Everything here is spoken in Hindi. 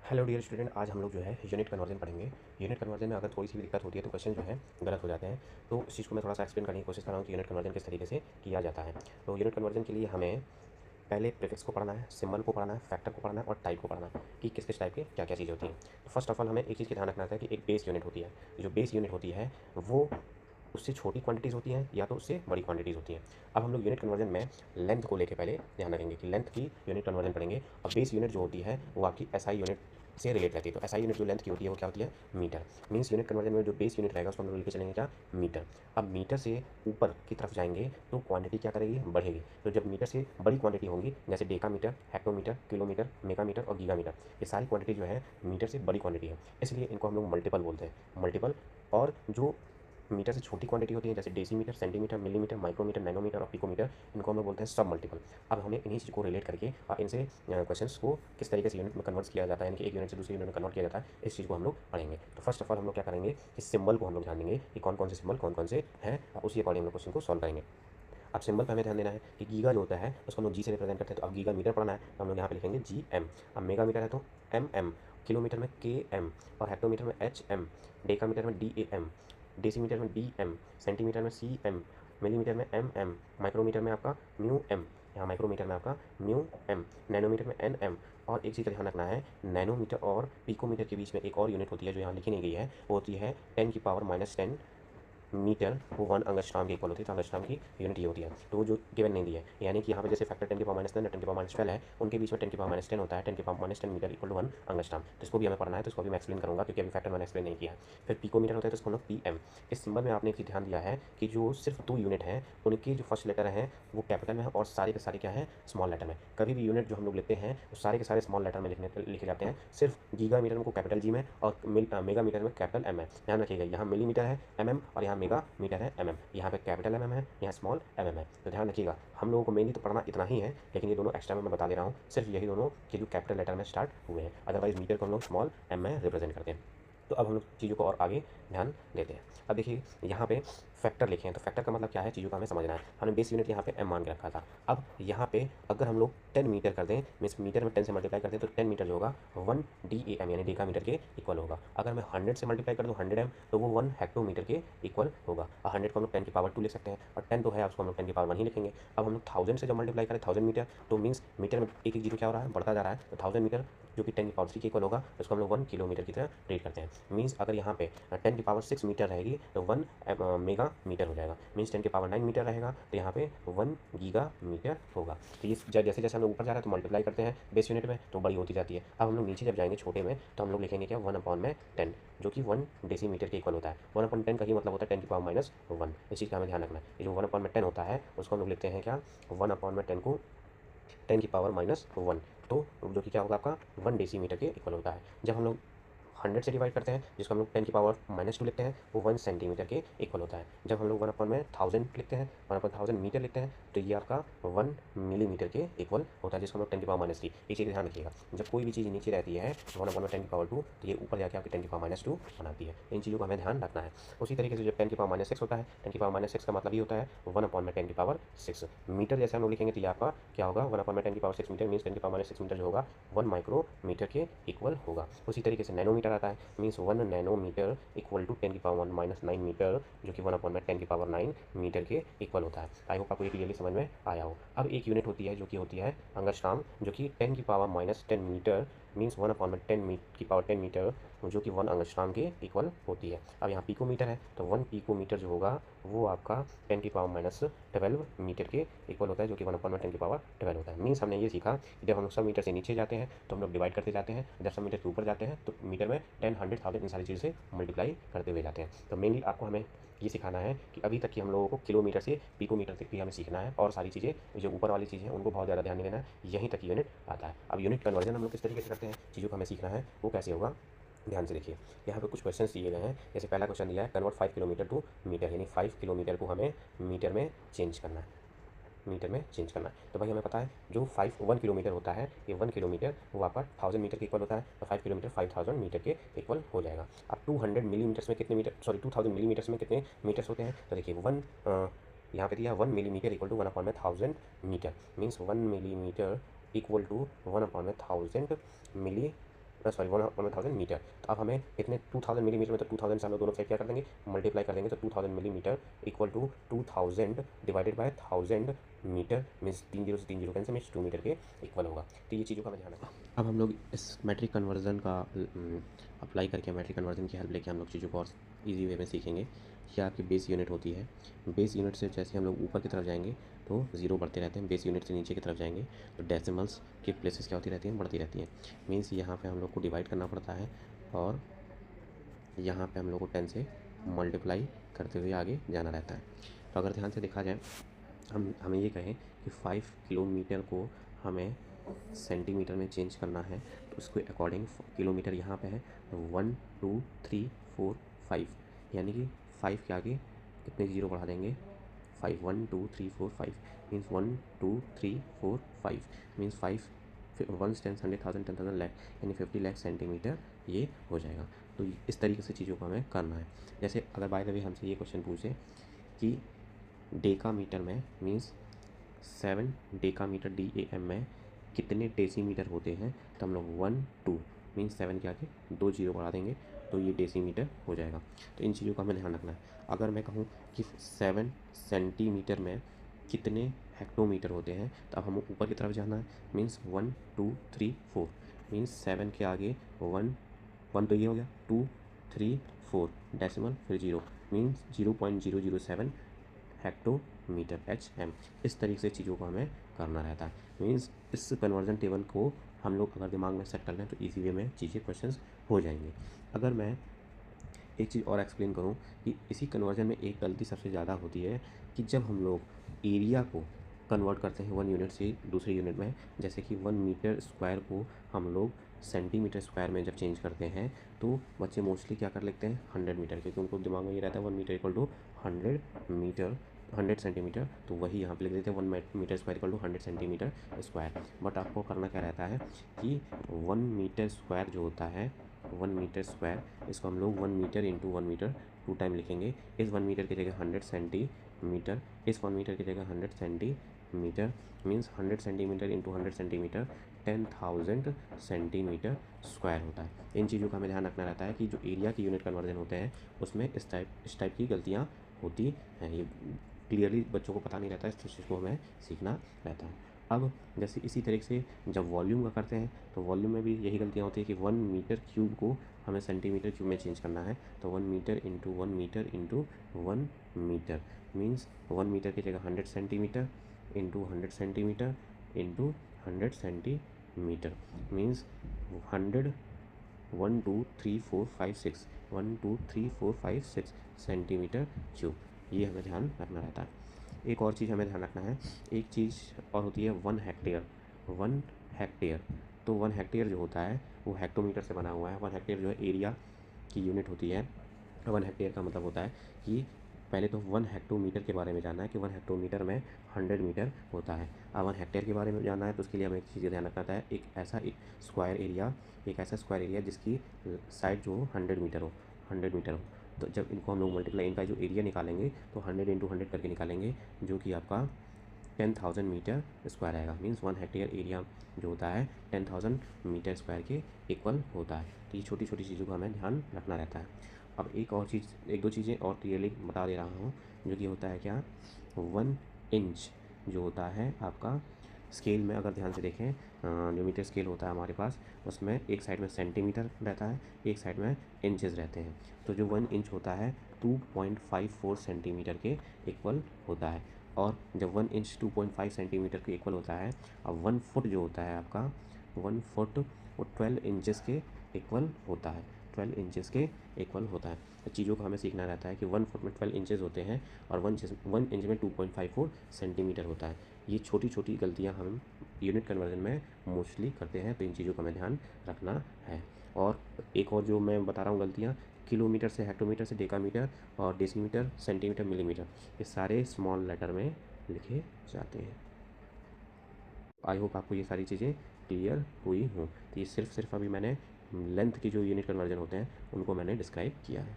हेलो डियर स्टूडेंट, आज हम लोग जो है यूनिट कन्वर्जन पढ़ेंगे। यूनिट कन्वर्जन में अगर थोड़ी सी भी दिक्कत होती है तो क्वेश्चन जो है गलत हो जाते हैं। तो इस चीज़ को मैं थोड़ा सा एक्सप्लेन करने की कोशिश कर रहा हूँ कि यूनिट कन्वर्जन किस तरीके से किया जाता है। तो यूनिट कन्वर्जन के लिए हमें पहले प्रीफिक्स को पढ़ना है, सिंबल को पढ़ना है, फैक्टर को पढ़ना है और टाइप को पढ़ना है कि किस किस टाइप के क्या क्या चीज़ होती है। तो फर्स्ट ऑफ ऑल हमें एक चीज़ का ध्यान रखना है कि एक बेस यूनिट होती है। जो बेस यूनिट होती है वो उससे छोटी क्वांटिटीज़ होती हैं या तो उससे बड़ी क्वांटिटीज़ होती हैं। अब हम लोग यूनिट कन्वर्जन में लेंथ को लेके पहले ध्यान रखेंगे कि लेंथ की यूनिट कन्वर्जन पढ़ेंगे। और बेस यूनिट जो होती है वो आपकी एसआई यूनिट से रिलेट रहती है। तो एसआई यूनिट जो लेंथ की होती है वो क्या होती है? मीटर। मीन्स यूनिट कन्वर्जन में जो बेस यूनिट रहेगा उसको हम लोग लेके चलेंगे क्या? मीटर। अब मीटर से ऊपर की तरफ जाएंगे तो क्वांटिटी क्या करेगी? बढ़ेगी। तो जब मीटर से बड़ी क्वांटिटी होंगी जैसे डेकामीटर, हेक्टोमीटर, किलोमीटर, मेगामीटर और गीगामीटर, ये सारी क्वांटिटी जो है मीटर से बड़ी क्वांटिटी है, इसलिए इनको हम लोग मल्टीपल बोलते हैं, मल्टीपल। और जो मीटर से छोटी क्वांटिटी होती है जैसे decimetre, centimetre, millimetre, micrometre, nanometre और पिकोमीटर, इनको हम लोग बोलते हैं सब मल्टीपल। अब हमें इन्हीं चीज़ को रिलेट करके और इनसे क्वेश्चंस को किस तरीके से यूनिट में कन्वर्ट किया जाता है, यानी कि एक यूनिट से दूसरी यूनिट में कन्वर्ट किया जाता है, इस चीज़ को हम लोग पढ़ेंगे। तो फर्स्ट ऑफ ऑल हम लोग क्या करेंगे कि सिंबल को हम लोग ध्यान देंगे कि कौन कौन से सिंबल कौन कौन से हैं, और उसी अकॉर्डिंग हम लोग क्वेश्चन को सॉल्व करेंगे। अब सिंबल पे हमें ध्यान देना है कि गीगा जो होता है उसको हम लोग जी से रिप्रेजेंट करते हैं। तो अब गीगा मीटर पढ़ना है तो हम लोग यहाँ पे लिखेंगे जी एम। अब मेगा मीटर है तो एम एम, किलोमीटर में के एम, और हेक्टोमीटर में एच एम, डेकामीटर में डी ए एम, डेसीमीटर में डी एम, सेंटीमीटर में सी एम, मिलीमीटर में एम एम, माइक्रोमीटर में आपका म्यू एम, यहाँ माइक्रोमीटर में आपका म्यू एम, नैनोमीटर में एन एम। और एक चीज़ का ध्यान रखना है, नैनोमीटर और पिकोमीटर के बीच में एक और यूनिट होती है जो यहाँ लिखी नहीं गई है, वो होती है 10⁻⁻10 मीटर। वो 1 अंगस्ट्राम के इक्वल होती है। तो अंगस्ट्राम की यूनिट ये होती है, तो वो जो गिवन नहीं दी है, यानी कि यहाँ पे जैसे फैक्टर 10⁻10 और 10⁻12 है, उनके बीच में 10⁻10 होता है। 10⁻10 मीटर इक्वल टू 1 अंगस्ट्राम। तो इसको भी हमें पढ़ना है, तो इसको भी मैं एक्सप्लेन करूँगा क्योंकि अभी फैक्टर मैंने एक्सप्लेन नहीं किया है। फिर पिकोमीटर होता है तो इसको हम लोग पी एम। इस सिंबल में आपने एक चीज़ ध्यान दिया है कि जो सिर्फ 2 यूनिट हैं उनकी जो फर्स्ट लेटर हैं वो कैपिटल में है और सारे के सारे क्या है? स्मॉल लेटर में। कभी भी यूनिट जो हम लोग लेते हैं वो सारे के सारे स्मॉल लेटर में लिखे जाते हैं। सिर्फ गीगा मीटर को कैपिटल जी में और मेगा मीटर में कैपिटल एम है। ध्यान रखिएगा, यहाँ मिलीमीटर है एम और यहाँ मेगा मीटर है एम। यहाँ पे कैपिटल एम है, यहाँ स्मॉल एम है। तो ध्यान रखिएगा, हम लोगों को मेनली तो पढ़ना इतना ही है, लेकिन ये दोनों एक्स्ट्रा में मैं बता दे रहा हूँ, सिर्फ यही दोनों के जो कैपिटल लेटर में स्टार्ट हुए हैं। अदरवाइज मीटर को हम लोग स्मॉल एम में रिप्रेजेंट करते हैं। तो अब हम लोग चीज़ों को और आगे ध्यान देते हैं। अब देखिए यहाँ पे फैक्टर लिखे हैं, तो फैक्टर का मतलब क्या है, चीज़ों का हमें समझना है। हमने बेस यूनिट यहाँ पे एम मान के रखा था। अब यहाँ पे अगर हम लोग 10 मीटर कर दें, मीन्स मीटर में 10 से मल्टीप्लाई कर दें, तो 10 मीटर जो होगा 1 डी ए एम यानी डेका मीटर के इक्वल होगा। अगर मैं 100 से मल्टीप्लाई कर दूँ 100 एम, तो वो 1 हेक्टोमीटर के इक्वल होगा। और 100 को हम लोग 10⁻2 लिख सकते हैं, और 10 तो है उसको हम लोग 10⁻1 ही लिखेंगे। अब हम लोग 1000 से जब मल्टीप्लाई करें 1000 मीटर, तो मीन्स मीटर में एक एक जीरो क्या हो रहा है? बढ़ता जा रहा है। तो 1000 मीटर जो कि 10⁻3 के इक्वल होगा, उसको हम लोग 1 किलोमीटर की तरह ट्रीट करते हैं। मीन्स अगर यहाँ पे 10⁻6 मीटर रहेगी तो 1 मेगा मीटर हो जाएगा। मीन्स 10⁻9 मीटर रहेगा तो यहाँ पे 1 गीगा मीटर होगा। तो ये जैसे जैसे हम लोग ऊपर जा रहे हैं तो मल्टीप्लाई करते हैं बेस यूनिट में, तो बड़ी होती जाती है। अब हम लोग नीचे जब जाएंगे छोटे में, तो हम लोग लिखेंगे क्या? 1/10, जो कि 1 डेसीमीटर के इक्वल होता है। 1/10 का ही मतलब होता है 10⁻1। इस चीज़ का हमें ध्यान रखना है। ये जो 1/10 होता है उसको हम लोग लिखते हैं क्या? 1/10 को 10⁻1, तो जो कि क्या होगा आपका? 1 डेसीमीटर के इक्वल होता है। जब हम लोग 100 से डिवाइड करते हैं, जिसको हम लोग 10⁻2 लिखते हैं, वो 1 सेंटीमीटर के इक्वल होता है। जब हम लोग 1/1000 लिखते हैं, 1/1000 मीटर लिखते हैं, तो ये आपका 1 मिलीमीटर के इक्वल होता है, जिसको हम लोग 10⁻3। ये चीज़ ध्यान रखिएगा, जब कोई भी चीज़ नीचे रहती है 1/10⁻2, तो ये ऊपर जाके आपकी 10⁻2 बनाती है। इन चीज़ों का हमें ध्यान रखना है। उसी तरीके से जब 10⁻6 होता है, 10⁻6 का मतलब ये होता है 1/10⁻6 मीटर। जैसे हम लोग लिखेंगे तो ये आपका क्या होगा? 1/10⁻6 मीटर मीन्स 10⁻6 मीटर जो होगा 1 माइक्रोमीटर के इक्वल होगा। उसी तरीके से नैनोमीटर आता है, means 1 nanometre equal to 10⁻1 metre, जो कि 1/10�9 मीटर के इक्वल होता है। आई होप आपको ये क्लियरली समझ में आया हो। अब एक यूनिट होती है जो कि होती है अंगस्ट्राम, जो कि 10⁻10 मीटर मीन्स 1/10 मीटर, जो कि 1 अंगस्ट्राम के इक्वल होती है। अब यहाँ पिकोमीटर है, तो 1 पिकोमीटर जो होगा वो आपका 10⁻12 मीटर के इक्वल होता है, जो कि 1/10⁻12 होता है। मीन्स हमने ये सीखा कि जब हम लोग 100 मीटर से नीचे जाते हैं तो हम लोग डिवाइड करते जाते हैं, जब 100 मीटर के ऊपर जाते हैं तो मीटर में 10, 100, 1000 इन सारी चीज़ों से मल्टीप्लाई करते हुए जाते हैं। तो मेनली आपको हमें ये सिखाना है कि अभी तक की हम लोगों को किलोमीटर से पिकोमीटर तक भी हमें सीखना है, और सारी चीज़ें जो ऊपर वाली चीज़ें हैं उनको बहुत ज़्यादा ध्यान नहीं देना है, यहीं तक यूनिट आता है। अब यूनिट कन्वर्जन हम लोग किस तरीके से करते हैं, चीज़ों को हमें सीखना है, वो कैसे होगा ध्यान से देखिए। यहाँ पे कुछ क्वेश्चन दिए गए हैं। जैसे पहला क्वेश्चन दिया है कन्वर्ट 5 किलोमीटर टू मीटर, यानी 5 किलोमीटर को हमें मीटर में चेंज करना है, मीटर में चेंज करना है। तो भाई हमें पता है जो 1 किलोमीटर होता है, ये 1 किलोमीटर वो आपका 1000 मीटर के इक्वल होता है, तो 5 किलोमीटर 5000 मीटर के इक्वल हो जाएगा। अब 200 मिलीमीटर्स में कितने मीटर, सॉरी 2000 मिलीमीटर्स में कितने मीटर्स होते हैं? तो देखिए यहाँ पे दिया 1 millimetre equal to 1/1000 metre, means 1 millimetre equal to 1/1000 milli sorry 1000 metre. तो अब हमें इतने 2000 मिलीमीटर में, तो 2000 से हम लोग दोनों साइड क्या कर देंगे, मल्टीप्लाई कर देंगे। तो 2000 millimetre equal to 2000 divided by 1000 metre, means 3 zero से 3 जीरो कैंसिल, मीन्स 2 मीटर के इक्वल होगा। तो ये चीज़ों का हमें ध्यान रखना। अब हम लोग इस मैट्रिक कन्वर्जन का अप्लाई करके, मैट्रिक कन्वर्जन की हेल्प लेके हम लोग चीज़ों को और ईजी वे में सीखेंगे। क्या आपकी बेस यूनिट होती है, बेस यूनिट से जैसे हम लोग ऊपर की तरफ जाएंगे तो ज़ीरो बढ़ते रहते हैं, बेस यूनिट से नीचे की तरफ जाएंगे तो डेसिमल्स की प्लेसेस क्या होती रहती हैं, बढ़ती रहती हैं। मीन्स यहाँ पे हम लोग को डिवाइड करना पड़ता है और यहाँ पे हम लोग को 10 से मल्टीप्लाई करते हुए आगे जाना रहता है। तो अगर ध्यान से देखा जाए, हमें ये कहें कि 5 किलोमीटर को हमें सेंटीमीटर में चेंज करना है, तो उसके अकॉर्डिंग किलोमीटर यहाँ पे है 1 2 3 4 5, यानी कि 5 के आगे कितने ज़ीरो बढ़ा देंगे, 5 1 2 3 4 5, मीन्स 1 2 3 4 5, मीन्स 5 1 10 100,000 10,000 लाख, यानी 50 लाख सेंटीमीटर ये हो जाएगा। तो इस तरीके से चीज़ों को हमें करना है। जैसे अगर बाय द वे हमसे ये क्वेश्चन पूछे कि डेकामीटर में, मीन्स 7 डेकामीटर DAM में कितने डेसीमीटर होते हैं, तो हम लोग 1 2 मीन्स 7 के आगे 2 जीरो बढ़ा देंगे तो ये डेसीमीटर हो जाएगा। तो इन चीज़ों का हमें ध्यान रखना है। अगर मैं कहूँ कि 7 सेंटीमीटर में कितने हेक्टोमीटर होते हैं, तो अब हमें ऊपर की तरफ जाना है, मीन्स 1 2 3 4, मीन्स 7 के आगे 1 1 तो ये हो गया, 2 3 4 डेसिमल फिर जीरो, मीन्स 0.007 हेक्टोमीटर HM। इस तरीके से चीज़ों को हमें करना रहता है। मीन्स इस कन्वर्जन टेबल को हम लोग अगर दिमाग में सेट कर लें तो इजी वे में चीज़ें क्वेश्चंस हो जाएंगे। अगर मैं एक चीज़ और एक्सप्लेन करूं कि इसी कन्वर्जन में एक गलती सबसे ज़्यादा होती है कि जब हम लोग एरिया को कन्वर्ट करते हैं 1 यूनिट से दूसरे यूनिट में, जैसे कि 1 मीटर स्क्वायर को हम लोग सेंटीमीटर स्क्वायर में जब चेंज करते हैं तो बच्चे मोस्टली क्या कर लेते हैं 100 मीटर, क्योंकि उनको दिमाग में ये रहता है 1 metre equal to 100 metre 100 centimetre, तो वही यहाँ पे लिख देते हैं 1 metre square equal to 100 centimetre square. But आपको करना क्या रहता है कि 1 मीटर स्क्वायर जो होता है, 1 मीटर स्क्वायर, इसको हम लोग 1 मीटर इंटू 1 मीटर 2 टाइम लिखेंगे। इस 1 मीटर की जगह 100 सेंटीमीटर, इस 1 मीटर की जगह 100 centimetre, means 100 centimetre into 100 centimetre 10,000 centimetre square होता है। इन चीज़ों का हमें ध्यान रखना रहता है कि जो एरिया की यूनिट कन्वर्जन होते हैं उसमें इस टाइप की गलतियाँ होती हैं। ये क्लियरली बच्चों को पता नहीं रहता है, इस चीज़ को हमें सीखना रहता है। अब जैसे इसी तरीके से जब वॉल्यूम का करते हैं तो वॉल्यूम में भी यही गलतियाँ होती है कि 1 मीटर क्यूब को हमें सेंटीमीटर क्यूब में चेंज करना है, तो 1 metre into 1 metre into 1 metre, means 1 metre की जगह 100 centimetre into 100 centimetre into 100 centimetre, means 100 1 2 3 4 5 6 1 2 3 4 5 6 centimetre cube, ये हमें ध्यान रखना रहता है। एक और चीज़ हमें ध्यान रखना है, एक चीज़ और होती है 1 हेक्टेयर। 1 हेक्टेयर, तो 1 हेक्टेयर जो होता है वो हेक्टोमीटर से बना हुआ है। 1 हेक्टेयर जो है एरिया की यूनिट होती है। 1 हेक्टेयर का मतलब होता है कि पहले तो 1 हेक्टोमीटर के बारे में जानना है कि 1 हेक्टोमीटर में 100 मीटर होता है। अब 1 हेक्टेयर के बारे में जानना है तो उसके लिए हमें एक चीज़ ध्यान रखना है, एक ऐसा स्क्वायर एरिया जिसकी साइड जो 100 मीटर हो, 100 मीटर हो। तो जब इनको हम लोग मल्टीप्लाई, इनका जो एरिया निकालेंगे तो 100 इंटू 100 करके निकालेंगे, जो कि आपका 10,000 मीटर स्क्वायर आएगा। मीन्स 1 हेक्टेयर एरिया जो होता है 10,000 मीटर स्क्वायर के इक्वल होता है। तो ये छोटी छोटी चीज़ों का हमें ध्यान रखना रहता है। अब एक दो चीज़ें और क्लियरली बता दे रहा हूँ, जो कि होता है क्या, 1 इंच जो होता है आपका स्केल में, अगर ध्यान से देखें जो मीटर स्केल होता है हमारे पास, उसमें एक साइड में सेंटीमीटर रहता है, एक साइड में इंचेस रहते हैं। तो जो 1 इंच होता है 2.54 सेंटीमीटर के इक्वल होता है, और जब 1 इंच 2.5 सेंटीमीटर के इक्वल होता है, अब 1 फुट जो होता है आपका, 1 फुट वो 12 इंचेस के इक्वल होता है, 12 इंचेस के इक्वल होता है। तो चीज़ों को हमें सीखना रहता है कि 1 फुट में 12 इंचेस होते हैं और 1 इंच में 2.54 सेंटीमीटर होता है। ये छोटी छोटी गलतियाँ हम यूनिट कन्वर्जन में मोस्टली करते हैं, तो इन चीज़ों का हमें ध्यान रखना है। और एक और जो मैं बता रहा हूँ गलतियाँ, किलोमीटर से हेक्टोमीटर से डेकामीटर और डेसीमीटर सेंटीमीटर मिलीमीटर, ये सारे स्मॉल लेटर में लिखे जाते हैं। आई होप आपको ये सारी चीज़ें क्लियर हुई हों। तो ये सिर्फ अभी मैंने लेंथ की जो यूनिट कन्वर्जन होते हैं उनको मैंने डिस्क्राइब किया है।